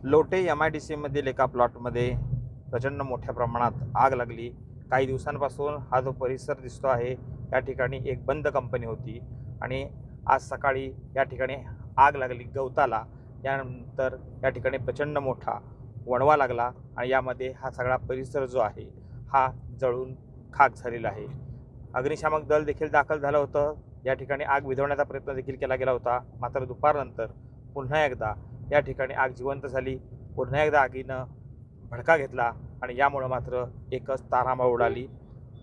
Lotay MIDC मधील एका प्लॉटमध्ये प्रचंड मोठ्या प्रमाणात आग लागली। काही दिवसांपासून हा जो परिसर दिसतो आहे या ठिकाणी एक बंद कंपनी होती आणि आज सकाळी या ठिकाणी आग लागली गवताला। यानंतर या ठिकाणी प्रचंड मोठा वणवा लागला आणि यामध्ये हा सगळा परिसर जो आहे हा जळून खाक झालेला आहे। अग्निशामक दल देखील दाखल झालं होतं। या ठिकाणी आग विझवण्याचा प्रयत्न देखील केला गेला होता, मात्र दुपारनंतर पुन्हा एकदा या ठिकाणी आग जिवंत झाली। पुन्हा एकदा आगीनं भडका घेतला आणि यामुळे मात्र एकच तारांबळ उडाली।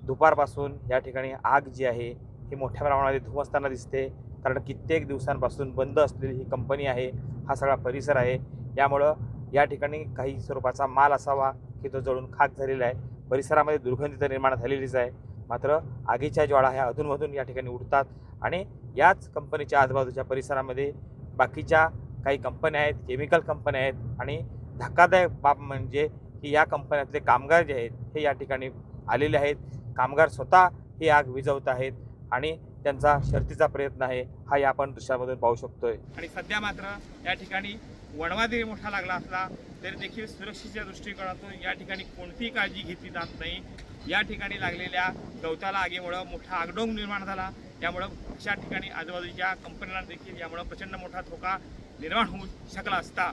दुपारपासून या ठिकाणी आग जी आहे ही मोठ्या प्रमाणात धुमसताना दिसते, कारण कित्येक दिवसांपासून बंद असलेली ही कंपनी आहे, हा सगळा परिसर आहे। यामुळे या ठिकाणी काही स्वरूपाचा माल असावा की तो जळून खाक झालेला आहे। परिसरामध्ये दुर्गंधी तर निर्माण झालेलीच आहे, मात्र आगीच्या ज्वाळा ह्या अधूनमधून या ठिकाणी उडतात आणि याच कंपनीच्या आजूबाजूच्या परिसरामध्ये बाकीच्या काही कंपन्या आहेत, केमिकल कंपन्या आहेत आणि धक्कादायक बाब म्हणजे की या कंपन्यातले कामगार जे आहेत हे या ठिकाणी आलेले आहेत। कामगार स्वतः ही आग विझवत आहेत आणि त्यांचा शर्थीचा प्रयत्न आहे, हा आपण दृश्यामधून पाहू शकतोय। आणि सध्या मात्र या ठिकाणी वणवा जरी मोठा लागला असला तरी देखील सुरक्षेच्या दृष्टिकोनातून या ठिकाणी कोणतीही काळजी घेतली जात नाही। या ठिकाणी लागलेल्या गवताला आगीमुळे मोठा आगडोंब निर्माण झाला। यामुळे अशा ठिकाणी आजूबाजूच्या कंपन्यांना देखील यामुळे प्रचंड मोठा धोका निर्माण होऊ शकला असता।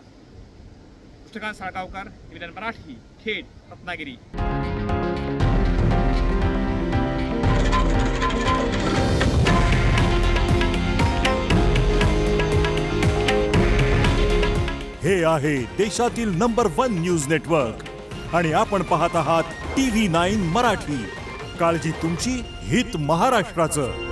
पुस्तकांत साळगावकर, निवेदन मराठी, खेड, रत्नागिरी। हे आहे देशातील नंबर 1 न्यूज नेटवर्क आणि आपण पाहत आहात TV9 मराठी। काळजी तुमची, हित महाराष्ट्राचं।